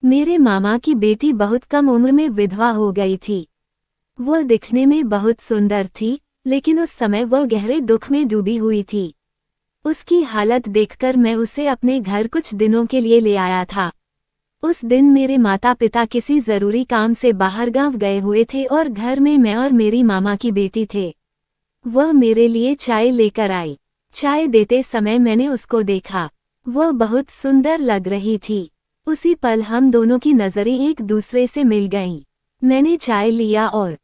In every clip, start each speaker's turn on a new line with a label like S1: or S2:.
S1: मेरे मामा की बेटी बहुत कम उम्र में विधवा हो गई थी। वह दिखने में बहुत सुंदर थी, लेकिन उस समय वह गहरे दुख में डूबी हुई थी। उसकी हालत देखकर मैं उसे अपने घर कुछ दिनों के लिए ले आया था। उस दिन मेरे माता पिता किसी जरूरी काम से बाहर गांव गए हुए थे और घर में मैं और मेरी मामा की बेटी थे। वह मेरे लिए चाय लेकर आई। चाय देते समय मैंने उसको देखा। वह बहुत सुंदर लग रही थी। उसी पल हम दोनों की नजरें एक दूसरे से मिल गईं। मैंने चाय लिया और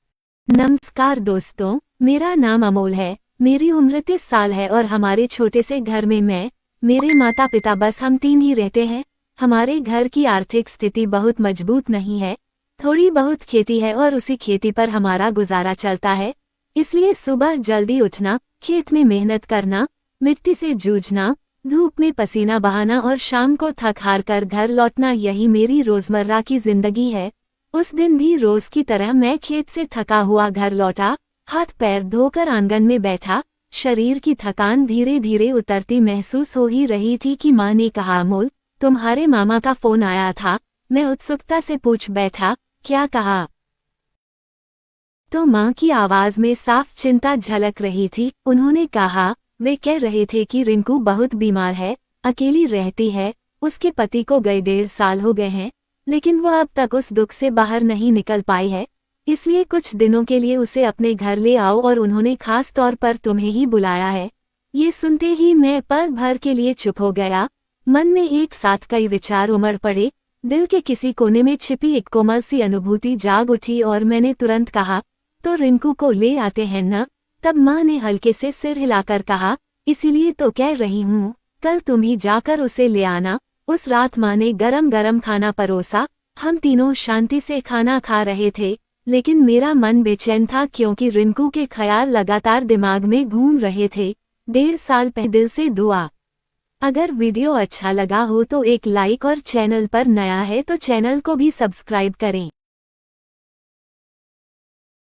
S1: नमस्कार दोस्तों, मेरा नाम अमोल है। मेरी उम्र 30 साल है और हमारे छोटे से घर में मैं, मेरे माता पिता, बस हम 3 ही रहते हैं। हमारे घर की आर्थिक स्थिति बहुत मजबूत नहीं है। थोड़ी बहुत खेती है और उसी खेती पर हमारा गुजारा चलता है। इसलिए सुबह जल्दी उठना, खेत में मेहनत करना, मिट्टी से जूझना, धूप में पसीना बहाना और शाम को थक हार कर घर लौटना, यही मेरी रोजमर्रा की जिंदगी है। उस दिन भी रोज की तरह मैं खेत से थका हुआ घर लौटा, हाथ पैर धोकर आंगन में बैठा। शरीर की थकान धीरे धीरे उतरती महसूस हो ही रही थी कि माँ ने कहा, अमोल, तुम्हारे मामा का फोन आया था। मैं उत्सुकता से पूछ बैठा, क्या कहा? तो माँ की आवाज में साफ चिंता झलक रही थी। उन्होंने कहा, वे कह रहे थे कि रिंकू बहुत बीमार है, अकेली रहती है। उसके पति को गए 1.5 साल हो गए हैं, लेकिन वह अब तक उस दुख से बाहर नहीं निकल पाई है। इसलिए कुछ दिनों के लिए उसे अपने घर ले आओ और उन्होंने खास तौर पर तुम्हें ही बुलाया है। ये सुनते ही मैं पल भर के लिए चुप हो गया। मन में एक साथ कई विचार उमड़ पड़े। दिल के किसी कोने में छिपी एक कोमल सी अनुभूति जाग उठी और मैंने तुरंत कहा, तो रिंकू को ले आते हैं न? तब माँ ने हल्के से सिर हिलाकर कहा, इसीलिए तो कह रही हूँ, कल तुम ही जाकर उसे ले आना। उस रात माँ ने गरम गरम खाना परोसा। हम तीनों शांति से खाना खा रहे थे, लेकिन मेरा मन बेचैन था क्योंकि रिंकू के ख्याल लगातार दिमाग में घूम रहे थे। 1.5 साल पहले। दिल से दुआ। अगर वीडियो अच्छा लगा हो तो एक लाइक और चैनल पर नया है तो चैनल को भी सब्सक्राइब करें।